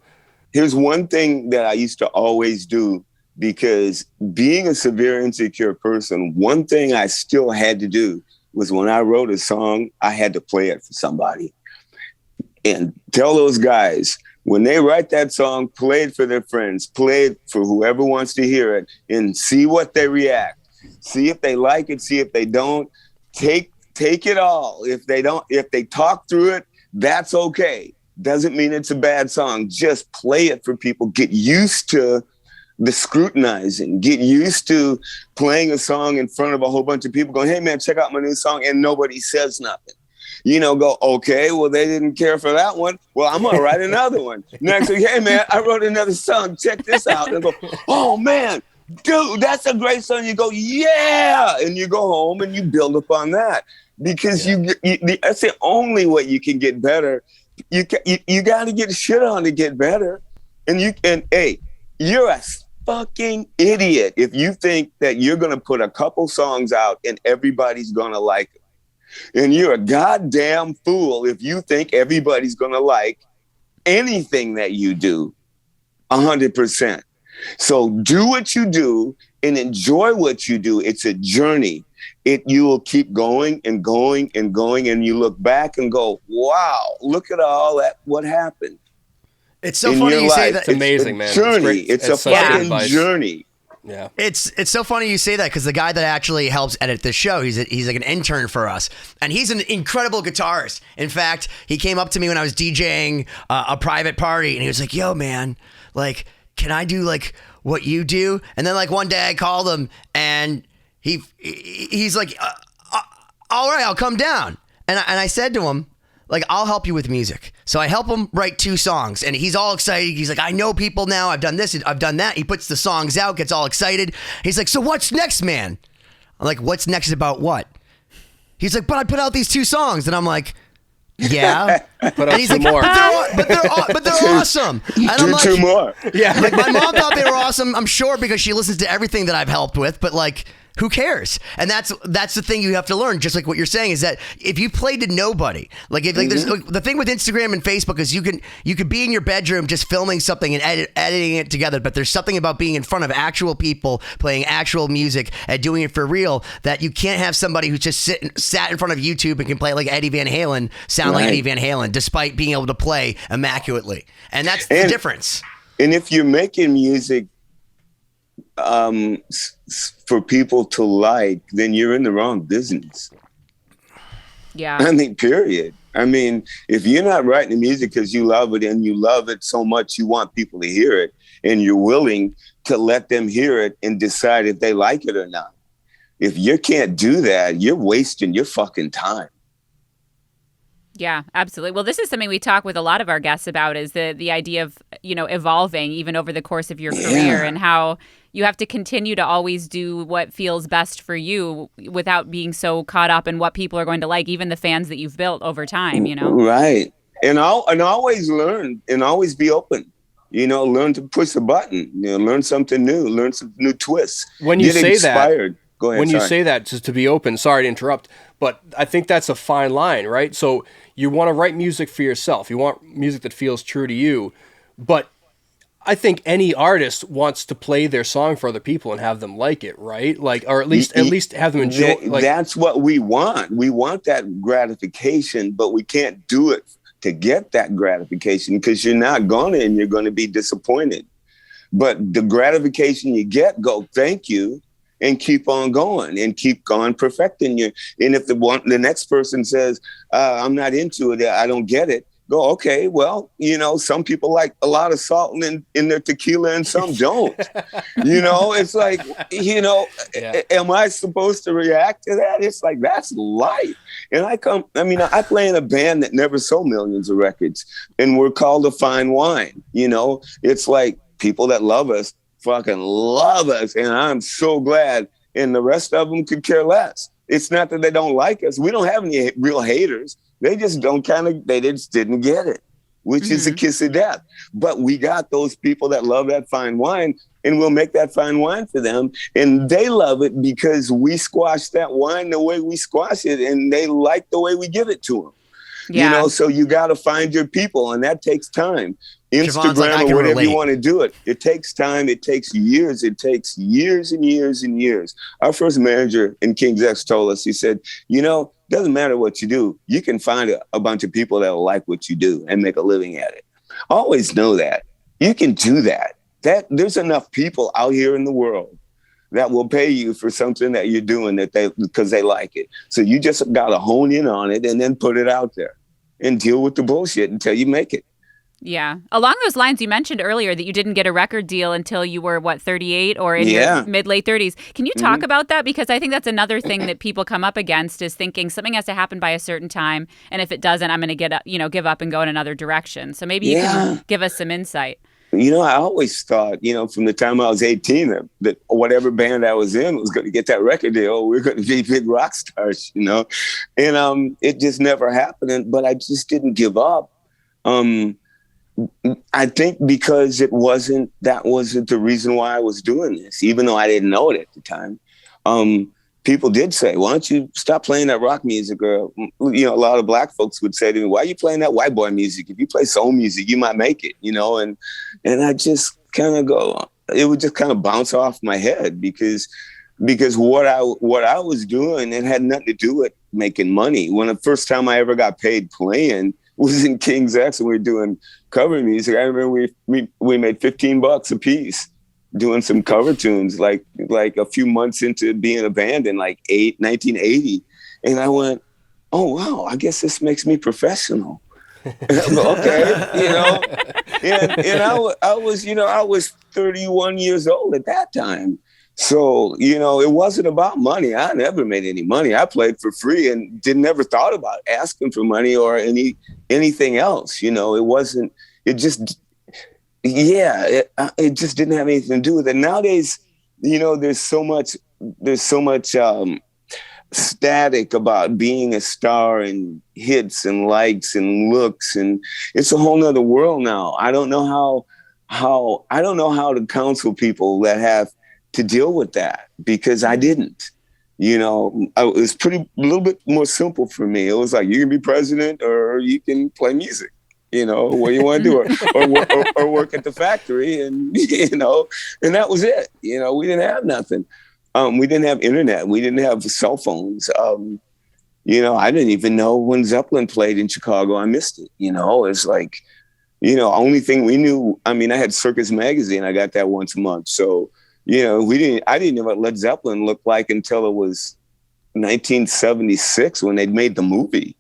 Here's one thing that I used to always do, because being a severe insecure person, one thing I still had to do was, when I wrote a song, I had to play it for somebody. And tell those guys, when they write that song, play it for their friends, play it for whoever wants to hear it, and see what they react. See if they like it, see if they don't. Take it all. If they talk through it, that's okay. Doesn't mean it's a bad song. Just play it for people. Get used to the scrutinizing. Get used to playing a song in front of a whole bunch of people going, hey man, check out my new song, and nobody says nothing. Go, okay, well, they didn't care for that one. Well, I'm going to write another one. Next week, hey, man, I wrote another song. Check this out. And go, oh, man, dude, that's a great song. You go, yeah. And you go home and you build upon that, because that's the only way you can get better. You got to get shit on to get better. Hey, you're a fucking idiot if you think that you're going to put a couple songs out and everybody's going to like it. And you're a goddamn fool if you think everybody's going to like anything that you do 100%. So do what you do and enjoy what you do. It's a journey. You will keep going and going and going. And you look back and go, wow, look at all that, what happened. It's so funny you say that. It's amazing, man. Journey. It's a fucking journey. Yeah, it's so funny you say that, because the guy that actually helps edit the show, he's like an intern for us, and he's an incredible guitarist. In fact, he came up to me when I was DJing a private party, and he was like, "Yo, man, like, can I do like what you do?" And then like one day I called him, and he's like, "All right, I'll come down." And I said to him, like, I'll help you with music. So I help him write 2 songs, and he's all excited. He's like, I know people now. I've done this. I've done that. He puts the songs out, gets all excited. He's like, so what's next, man? I'm like, what's next about what? He's like, but I put out these 2 songs. And I'm like, yeah. Put out some like, more. But they're awesome. And I'm like, 2 more. Yeah. Like, my mom thought they were awesome, I'm sure, because she listens to everything that I've helped with. But like, who cares? And that's the thing you have to learn, just like what you're saying, is that if you play to nobody, like if there's the thing with Instagram and Facebook is you could be in your bedroom just filming something and editing it together, but there's something about being in front of actual people playing actual music and doing it for real that you can't have somebody who just sat in front of YouTube and can play like Eddie Van Halen sound like Eddie Van Halen despite being able to play immaculately. And that's the difference. And if you're making music for people to like, then you're in the wrong business. Yeah. I mean, period. I mean, if you're not writing the music because you love it and you love it so much you want people to hear it, and you're willing to let them hear it and decide if they like it or not. If you can't do that, you're wasting your fucking time. Yeah, absolutely. Well, this is something we talk with a lot of our guests about, is the idea of, evolving even over the course of your career, and how you have to continue to always do what feels best for you without being so caught up in what people are going to like, even the fans that you've built over time, Right. And always learn and always be open. Learn to push a button, learn something new, learn some new twists. When you say inspired. Go ahead, you say that, just to be open, sorry to interrupt, but I think that's a fine line, right? So you want to write music for yourself. You want music that feels true to you, but I think any artist wants to play their song for other people and have them like it, right? Like, or at least have them enjoy. That's what we want. We want that gratification, but we can't do it to get that gratification because you're not gonna, and you're going to be disappointed. But the gratification you get, go, thank you, and keep on going and keep on perfecting you. And if the next person says, I'm not into it, I don't get it, go, okay, well, some people like a lot of salt in their tequila and some don't. It's like, am I supposed to react to that? It's like, that's life. And I play in a band that never sold millions of records, and we're called a fine wine. It's like people that love us fucking love us, and I'm so glad. And the rest of them could care less. It's not that they don't like us. We don't have any real haters. They just they just didn't get it, which is a kiss of death. But we got those people that love that fine wine, and we'll make that fine wine for them. And they love it because we squash that wine the way we squash it, and they like the way we give it to them. Yeah. So you got to find your people, and that takes time. Siobhán's like, Instagram or whatever you want to do it. It takes time. It takes years. It takes years and years and years. Our first manager in King's X told us, he said, doesn't matter what you do. You can find a bunch of people that will like what you do and make a living at it. Always know that. You can do that. There's enough people out here in the world that will pay you for something that you're doing because they like it. So you just got to hone in on it and then put it out there and deal with the bullshit until you make it. Yeah. Along those lines, you mentioned earlier that you didn't get a record deal until you were, 38 or in your mid-late 30s. Can you talk about that? Because I think that's another thing that people come up against is thinking something has to happen by a certain time. And if it doesn't, I'm going to give up and go in another direction. So maybe you can give us some insight. I always thought, from the time I was 18, that whatever band I was in was going to get that record deal. We're going to be big rock stars, and it just never happened. But I just didn't give up. I think because that wasn't the reason why I was doing this, even though I didn't know it at the time. People did say, why don't you stop playing that rock music? Or, a lot of black folks would say to me, why are you playing that white boy music? If you play soul music, you might make it, and I just kind of go, it would just kind of bounce off my head because what I was doing, it had nothing to do with making money. When the first time I ever got paid playing was in King's X, and we were doing cover music. I remember we made $15 a piece doing some cover tunes, like a few months into being a band in 1980. And I went, oh wow, I guess this makes me professional. Okay, and I was 31 years old at that time. So, it wasn't about money. I never made any money. I played for free and never thought about asking for money or anything else. It wasn't, it just didn't have anything to do with it. Nowadays, there's so much static about being a star and hits and likes and looks. And it's a whole nother world now. I don't know how to counsel people that have to deal with that because I didn't. It was a little bit more simple for me. It was like, you can be president or you can play music, what you want to do, or work at the factory, and and that was it. We didn't have nothing. We didn't have internet. We didn't have cell phones. I didn't even know when Zeppelin played in Chicago. I missed it. It's like, only thing we knew. I had Circus Magazine. I got that once a month. So. I didn't know what Led Zeppelin looked like until it was 1976 when they'd made the movie,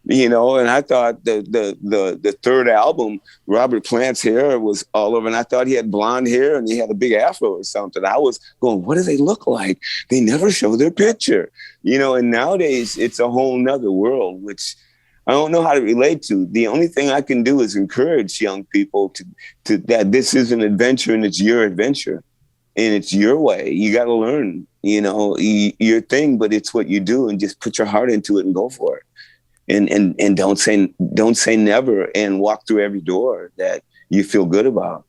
and I thought the third album, Robert Plant's hair was all over, and I thought he had blonde hair and he had a big afro or something. I was going, what do they look like? They never show their picture, and nowadays it's a whole nother world, which I don't know how to relate to. The only thing I can do is encourage young people to that this is an adventure and it's your adventure. And it's your way. You got to learn, your thing, but it's what you do, and just put your heart into it and go for it. And don't say never, and walk through every door that you feel good about.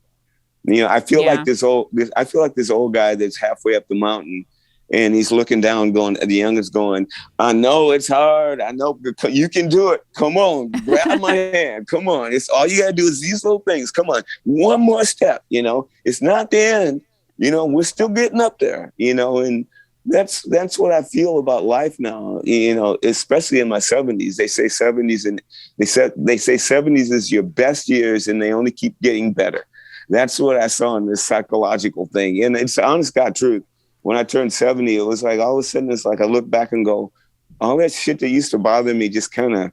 I feel like this old guy that's halfway up the mountain, And he's looking down, the youngest going, I know it's hard. I know you can do it. Come on, grab my hand. Come on. It's all you got to do is these little things. Come on. One more step, it's not the end. We're still getting up there, and that's what I feel about life now, especially in my 70s. They say 70s and they say 70s is your best years and they only keep getting better. That's what I saw in this psychological thing. And it's honest God truth. When I turned 70, it was like all of a sudden it's like I look back and go, all that shit that used to bother me just kind of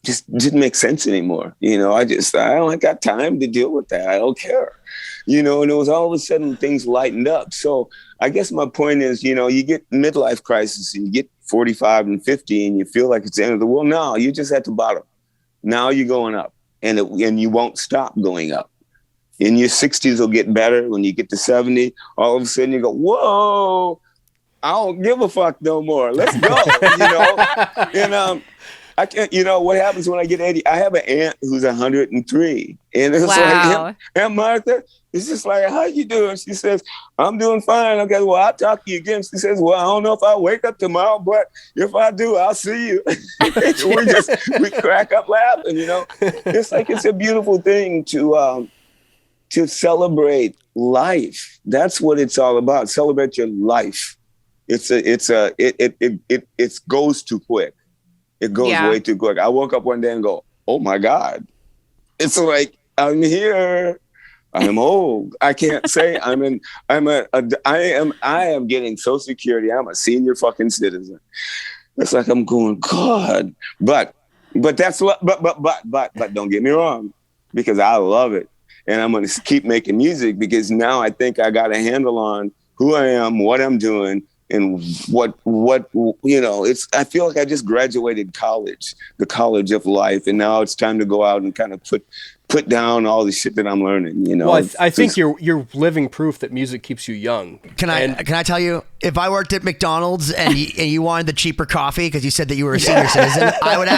just didn't make sense anymore. I don't got time to deal with that. I don't care. And it was all of a sudden things lightened up. So I guess my point is, you get midlife crisis and you get 45 and 50 and you feel like it's the end of the world. No, you're just at the bottom. Now you're going up and you won't stop going up. In your 60s, will get better. When you get to 70, all of a sudden you go, whoa, I don't give a fuck no more. Let's go, And I can't, what happens when I get 80? I have an aunt who's 103. And it's like, Aunt Martha, it's just like, how you doing? She says, I'm doing fine. Okay, well, I'll talk to you again. She says, well, I don't know if I'll wake up tomorrow, but if I do, I'll see you. we crack up laughing, It's like, it's a beautiful thing to celebrate life. That's what it's all about. Celebrate your life. It goes too quick. It goes way too quick. I woke up one day and go, oh my God. It's like, I'm here. I'm old. I can't say I am getting Social Security. I'm a senior fucking citizen. It's like, I'm going, God, but don't get me wrong, because I love it. And I'm going to keep making music because now I think I got a handle on who I am, what I'm doing, and what I feel like I just graduated college, the college of life. And now it's time to go out and kind of put down all the shit that I'm learning, Well, I think you're living proof that music keeps you young. Can I tell you, if I worked at McDonald's and you wanted the cheaper coffee because you said that you were a senior citizen, I would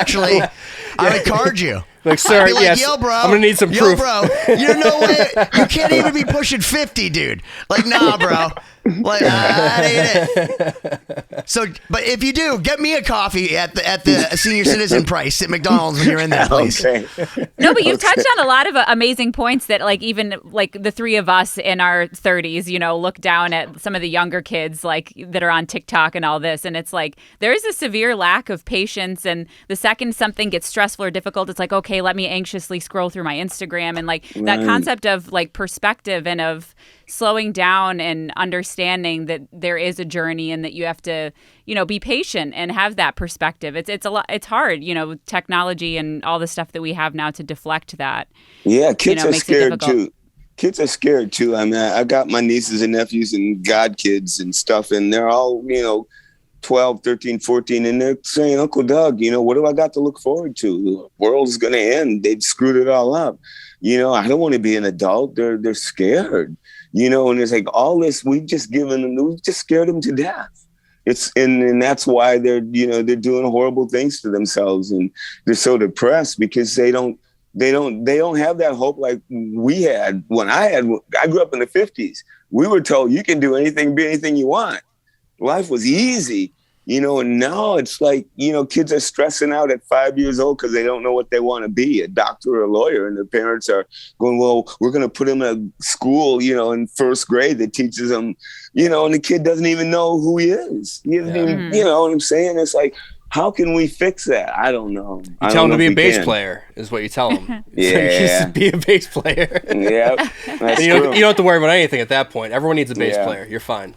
card you. Like, sir, I'd be like, yes, yo, bro. I'm going to need some proof. Yo, bro, you're no way. You can't even be pushing 50, dude. Like, nah, bro. Like, that ain't it. So, but if you do, get me a coffee at the senior citizen price at McDonald's when you're in there, please. Okay. No, but you've touched on a lot of amazing points that, like, even like the three of us in our 30s, look down at some of the younger kids like that are on TikTok and all this, and it's like there is a severe lack of patience. And the second something gets stressful or difficult, it's like, okay, let me anxiously scroll through my Instagram, and like that concept of like perspective and of slowing down and understanding that there is a journey and that you have to, be patient and have that perspective. It's a lot. It's hard, with technology and all the stuff that we have now to deflect that. Yeah, kids are scared too. Kids are scared too. I mean, I got my nieces and nephews and godkids and stuff, and they're all, 12, 13, 14, and they're saying, Uncle Doug, what do I got to look forward to? The world's going to end. They've screwed it all up. I don't want to be an adult. They're scared, and it's like all this, we've just scared them to death. And that's why they're doing horrible things to themselves, and they're so depressed because they don't have that hope like we had. I grew up in the 50s. We were told you can do anything, be anything you want. Life was easy, and now it's like, kids are stressing out at 5 years old because they don't know what they want to be, a doctor or a lawyer. And their parents are going, well, we're going to put them in a school, in first grade that teaches them, and the kid doesn't even know who he is. He doesn't even, you know what I'm saying? It's like, how can we fix that? I don't know. You tell him to be a bass player is what you tell him. Yeah. Be a bass player. Yeah. That's you don't have to worry about anything at that point. Everyone needs a bass player. You're fine.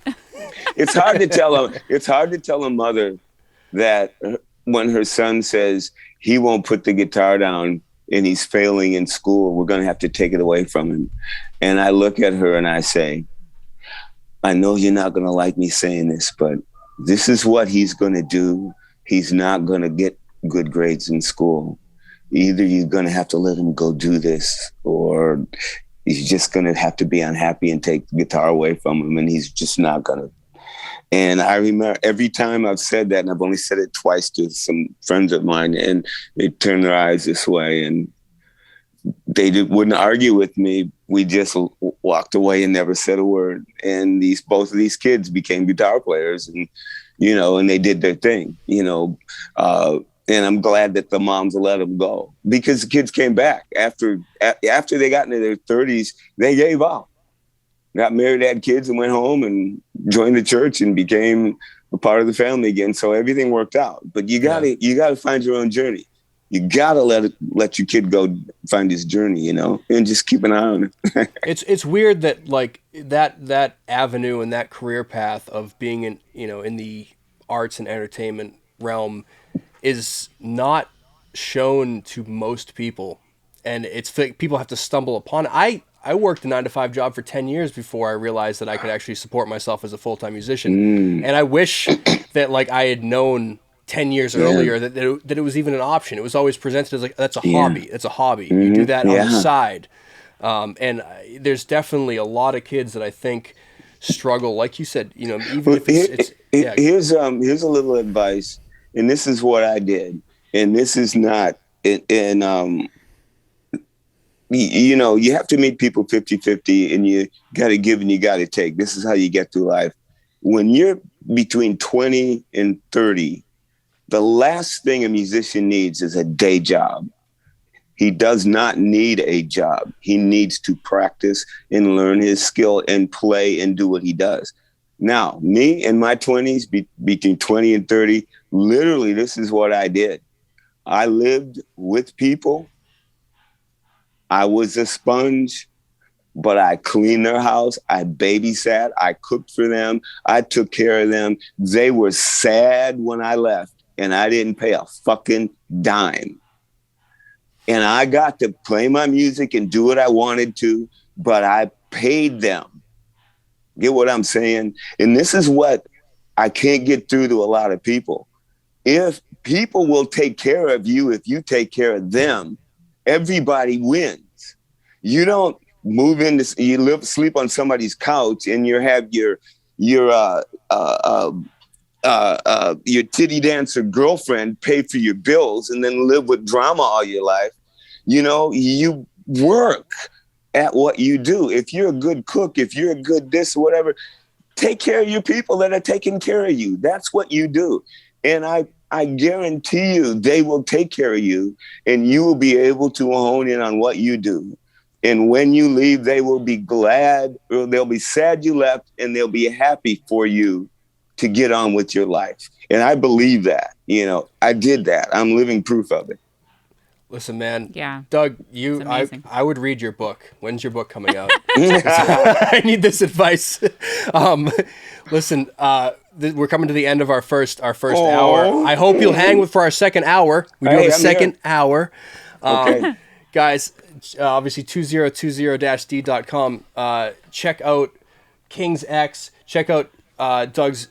It's hard to tell a mother that when her son says he won't put the guitar down and he's failing in school, we're going to have to take it away from him. And I look at her and I say, I know you're not going to like me saying this, but this is what he's going to do. He's not going to get good grades in school. Either you're going to have to let him go do this, or he's just going to have to be unhappy and take the guitar away from him, and he's just not going to. And I remember every time I've said that, and I've only said it twice to some friends of mine, and they turn their eyes this way, and they wouldn't argue with me, we just walked away and never said a word. And both of these kids became guitar players, and and they did their thing, and I'm glad that the moms let them go, because the kids came back after they got into their 30s. They gave up, got married, had kids, and went home and joined the church and became a part of the family again. So everything worked out. But you gotta find your own journey. You gotta let your kid go find his journey, and just keep an eye on it. It's weird that like that avenue and that career path of being in the arts and entertainment realm is not shown to most people, and it's like people have to stumble upon it. I worked a 9-to-5 job for 10 years before I realized that I could actually support myself as a full-time musician. And I wish that like I had known 10 years earlier that it was even an option. It was always presented as like, that's a hobby. It's a hobby. You do that on the side. And there's definitely a lot of kids that I think struggle, like you said, even if here's a little advice, and this is what I did. And this is not, you have to meet people 50-50, and you got to give and you got to take. This is how you get through life. When you're between 20 and 30, the last thing a musician needs is a day job. He does not need a job. He needs to practice and learn his skill and play and do what he does. Now, me in my 20s, between 20 and 30, literally, this is what I did. I lived with people. I was a sponge, but I cleaned their house. I babysat. I cooked for them. I took care of them. They were sad when I left, and I didn't pay a fucking dime. And I got to play my music and do what I wanted to, but I paid them. Get what I'm saying? And this is what I can't get through to a lot of people. If people will take care of you, if you take care of them, everybody wins. You don't move into, sleep on somebody's couch and you have your titty dancer girlfriend pay for your bills and then live with drama all your life. You work at what you do. If you're a good cook, if you're a good this or whatever, take care of your people that are taking care of you. That's what you do. And I guarantee you they will take care of you, and you will be able to hone in on what you do. And when you leave, they will be glad, or they'll be sad you left, and they'll be happy for you to get on with your life. And I believe that, I did that. I'm living proof of it. Listen, man. Yeah. Doug, I would read your book. When's your book coming out? I need this advice. Listen, we're coming to the end of our first hour. I hope you'll hang for our second hour. We do have a second hour. Okay. Guys, obviously 2020-d.com. Check out King's X. Check out Doug's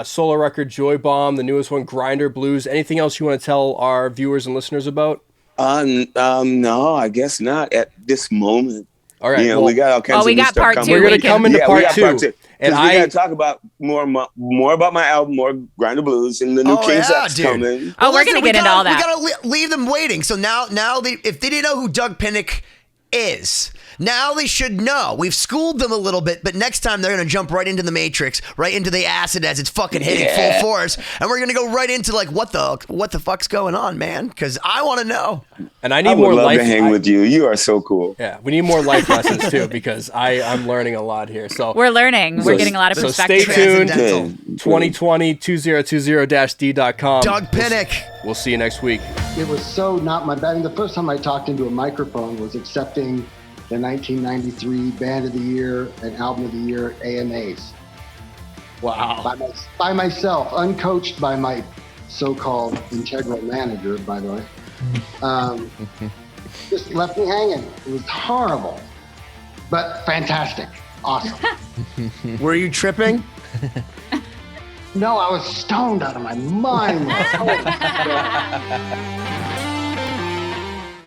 solo record, Joy Bomb, the newest one, Grinder Blues. Anything else you want to tell our viewers and listeners about? No, I guess not at this moment. All right. We got all kinds of new stuff part two. We're going to come into part two. And we got to talk about more about my album, more Grinder Blues, and the new King's X coming. Oh, we're going to get into all that. We got to leave them waiting. So now if they didn't know who Doug Pinnick is, now they should know. We've schooled them a little bit, but next time they're going to jump right into the Matrix, right into the acid as it's fucking hitting full force, and we're going to go right into like what the fuck's going on, man? Because I want to know. And I need more life. I would love to hang with you. You are so cool. Yeah, we need more life lessons too, because I'm learning a lot here. So we're learning. We're getting a lot of perspective. So stay tuned. 2020-2020-d.com. Doug Pinnick. We'll see you next week. It was so not my bag. The first time I talked into a microphone was accepting the 1993 Band of the Year and Album of the Year AMAs. Wow. By myself, uncoached by my so-called integral manager, by the way. Just left me hanging. It was horrible, but fantastic. Awesome. Were you tripping? No, I was stoned out of my mind.